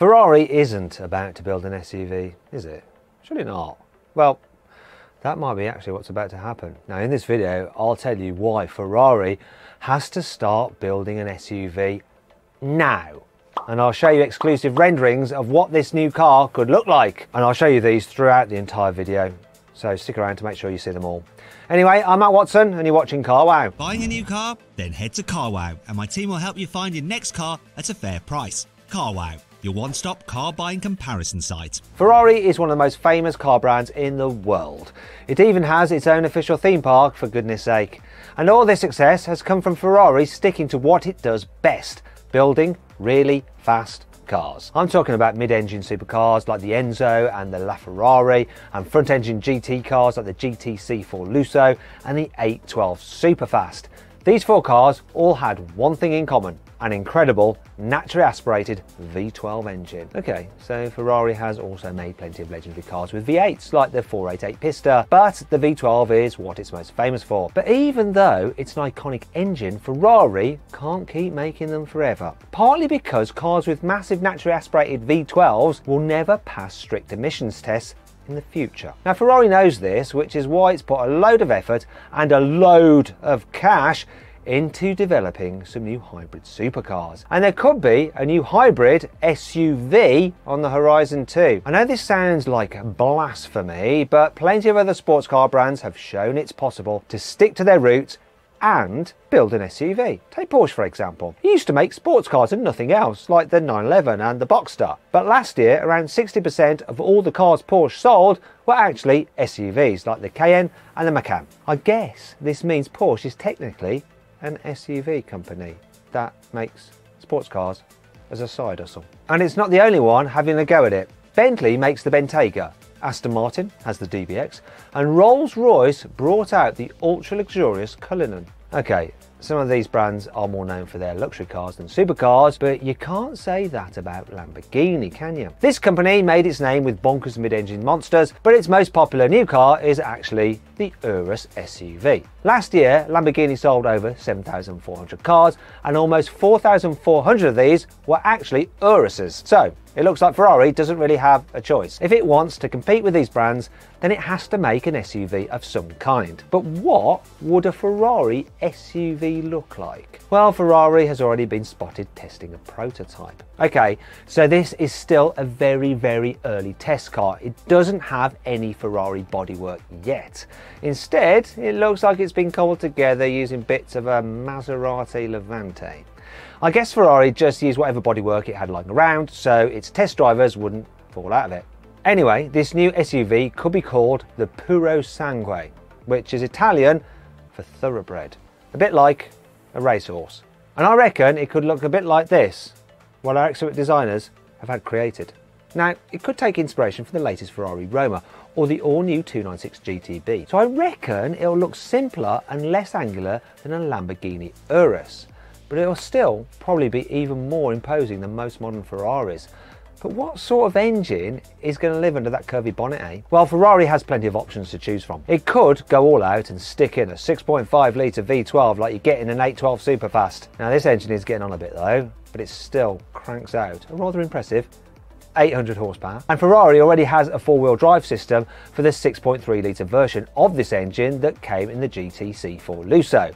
Ferrari isn't about to build an SUV, is it? Surely not. Well, that might be actually what's about to happen. Now in this video, I'll tell you why Ferrari has to start building an SUV now. And I'll show you exclusive renderings of what this new car could look like. And I'll show you these throughout the entire video. So stick around to make sure you see them all. Anyway, I'm Matt Watson and you're watching Carwow. Buying a new car? Then head to Carwow and my team will help you find your next car at a fair price. Carwow, your one-stop car buying comparison site. Ferrari is one of the most famous car brands in the world. It even has its own official theme park, for goodness sake. And all this success has come from Ferrari sticking to what it does best, building really fast cars. I'm talking about mid-engine supercars like the Enzo and the LaFerrari, and front-engine GT cars like the GTC4 Lusso and the 812 Superfast. These four cars all had one thing in common: an incredible, naturally aspirated V12 engine. Okay, so Ferrari has also made plenty of legendary cars with V8s, like the 488 Pista, but the V12 is what it's most famous for. But even though it's an iconic engine, Ferrari can't keep making them forever. Partly because cars with massive naturally aspirated V12s will never pass strict emissions tests in the future. Now Ferrari knows this, which is why it's put a load of effort and a load of cash into developing some new hybrid supercars. And there could be a new hybrid SUV on the horizon too. I know this sounds like blasphemy, but plenty of other sports car brands have shown it's possible to stick to their roots and build an SUV. Take Porsche for example. It used to make sports cars and nothing else, like the 911 and the Boxster. But last year, around 60% of all the cars Porsche sold were actually SUVs, like the Cayenne and the Macan. I guess this means Porsche is technically an SUV company that makes sports cars as a side hustle. And it's not the only one having a go at it. Bentley makes the Bentayga, Aston Martin has the DBX, and Rolls-Royce brought out the ultra-luxurious Cullinan. Okay, some of these brands are more known for their luxury cars than supercars, but you can't say that about Lamborghini, can you? This company made its name with bonkers mid-engine monsters, but its most popular new car is actually the Urus SUV. Last year, Lamborghini sold over 7,400 cars, and almost 4,400 of these were actually Uruses. So it looks like Ferrari doesn't really have a choice. If it wants to compete with these brands, then it has to make an SUV of some kind. But what would a Ferrari SUV look like? Well, Ferrari has already been spotted testing a prototype. Okay, so this is still a very, very early test car. It doesn't have any Ferrari bodywork yet. Instead, it looks like it's been cobbled together using bits of a Maserati Levante. I guess Ferrari just used whatever bodywork it had lying around, so its test drivers wouldn't fall out of it. Anyway, this new SUV could be called the Puro Sangue, which is Italian for thoroughbred, a bit like a racehorse. And I reckon it could look a bit like this, what our expert designers have had created. Now, it could take inspiration from the latest Ferrari Roma or the all-new 296 GTB, so I reckon it'll look simpler and less angular than a Lamborghini Urus. But it'll still probably be even more imposing than most modern Ferraris. But what sort of engine is going to live under that curvy bonnet, eh? Well, Ferrari has plenty of options to choose from. It could go all out and stick in a 6.5 litre V12 like you get in an 812 Superfast. Now this engine is getting on a bit though, but it still cranks out a rather impressive 800 horsepower. And Ferrari already has a four-wheel drive system for the 6.3 litre version of this engine that came in the GTC4 Lusso.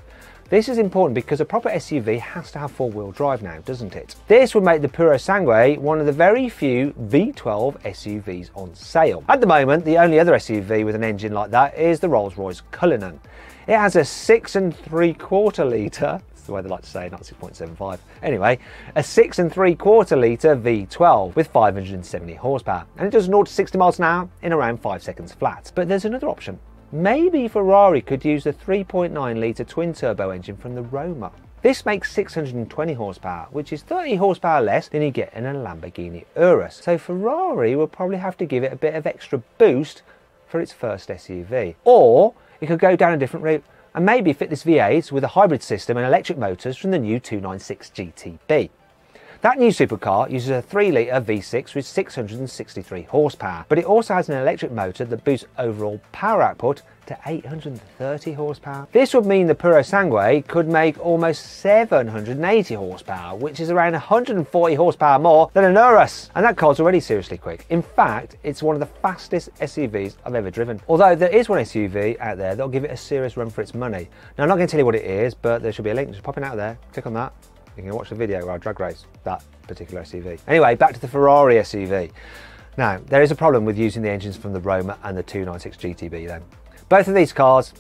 This is important because a proper SUV has to have four-wheel drive now, doesn't it? This would make the Puro Sangue one of the very few V12 SUVs on sale. At the moment, the only other SUV with an engine like that is the Rolls-Royce Cullinan. It has a 6.75 litre, that's the way they like to say, not 6.75. Anyway, a 6.75 litre V12 with 570 horsepower, and it does 0 to 60 miles an hour in around 5 seconds flat. But there's another option. Maybe Ferrari could use the 3.9 litre twin-turbo engine from the Roma. This makes 620 horsepower, which is 30 horsepower less than you get in a Lamborghini Urus. So Ferrari will probably have to give it a bit of extra boost for its first SUV. Or it could go down a different route and maybe fit this V8 with a hybrid system and electric motors from the new 296 GTB. That new supercar uses a 3-litre V6 with 663 horsepower, but it also has an electric motor that boosts overall power output to 830 horsepower. This would mean the Puro Sangue could make almost 780 horsepower, which is around 140 horsepower more than an Urus. And that car's already seriously quick. In fact, it's one of the fastest SUVs I've ever driven. Although there is one SUV out there that'll give it a serious run for its money. Now, I'm not going to tell you what it is, but there should be a link just popping out there. Click on that. You can watch the video where I drag race that particular SUV. Anyway, back to the Ferrari SUV. Now, there is a problem with using the engines from the Roma and the 296 GTB then. Both of these cars,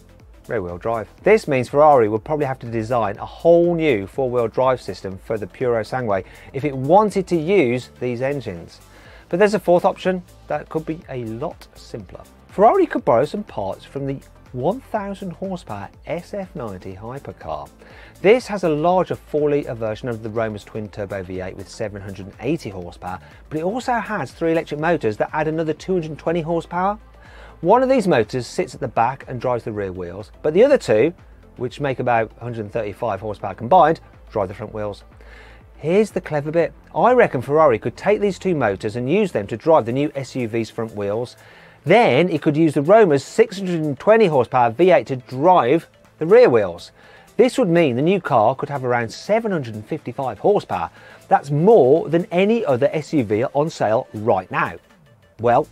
rear-wheel drive. This means Ferrari would probably have to design a whole new four-wheel drive system for the Puro Sangue if it wanted to use these engines. But there's a fourth option that could be a lot simpler. Ferrari could borrow some parts from the 1000 horsepower SF90 hypercar. This has a larger 4-litre version of the Roma's twin-turbo V8 with 780 horsepower, but it also has 3 electric motors that add another 220 horsepower. One of these motors sits at the back and drives the rear wheels, but the other two, which make about 135 horsepower combined, drive the front wheels. Here's the clever bit. I reckon Ferrari could take these two motors and use them to drive the new SUV's front wheels. Then it could use the Roma's 620 horsepower V8 to drive the rear wheels. This would mean the new car could have around 755 horsepower. That's more than any other SUV on sale right now. Well,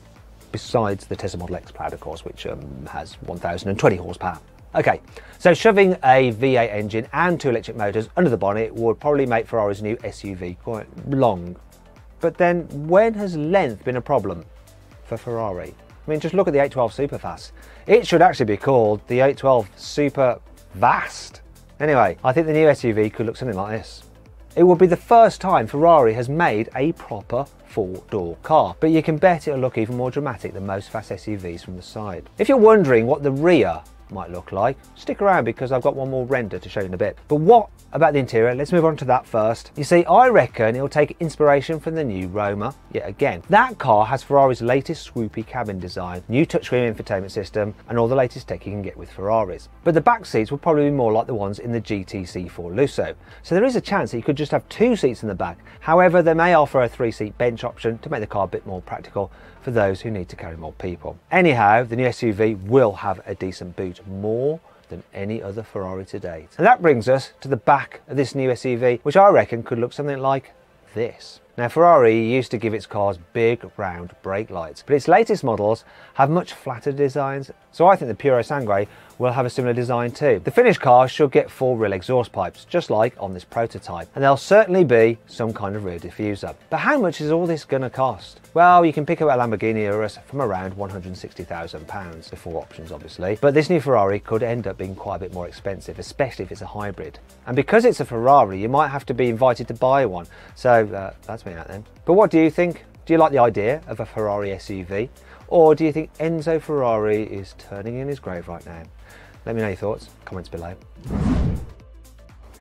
besides the Tesla Model X Plaid, of course, which has 1020 horsepower. Okay, so shoving a V8 engine and 2 electric motors under the bonnet would probably make Ferrari's new SUV quite long. But then, when has length been a problem for Ferrari? I mean, just look at the 812 Superfast. It should actually be called the 812 Super Vast. Anyway, I think the new SUV could look something like this. It would be the first time Ferrari has made a proper 4-door car, but you can bet it'll look even more dramatic than most fast SUVs from the side. If you're wondering what the rear might look like, stick around because I've got one more render to show you in a bit. But what about the interior? Let's move on to that first. You see, I reckon it'll take inspiration from the new Roma yet again. That car has Ferrari's latest swoopy cabin design, new touchscreen infotainment system, and all the latest tech you can get with Ferraris. But the back seats will probably be more like the ones in the GTC 4 Lusso. So there is a chance that you could just have 2 seats in the back. However, they may offer a 3-seat bench option to make the car a bit more practical for those who need to carry more people. Anyhow, the new SUV will have a decent boot, more than any other Ferrari to date. And that brings us to the back of this new SUV, which I reckon could look something like this. Now, Ferrari used to give its cars big round brake lights, but its latest models have much flatter designs, so I think the Puro Sangue will have a similar design too. The finished car should get 4 rear exhaust pipes, just like on this prototype, and there'll certainly be some kind of rear diffuser. But how much is all this going to cost? Well, you can pick up a Lamborghini Urus from around £160,000, before options obviously, but this new Ferrari could end up being quite a bit more expensive, especially if it's a hybrid. And because it's a Ferrari, you might have to be invited to buy one, so that's me out then. But what do you think? Do you like the idea of a Ferrari SUV? Or do you think Enzo Ferrari is turning in his grave right now? Let me know your thoughts, comments below.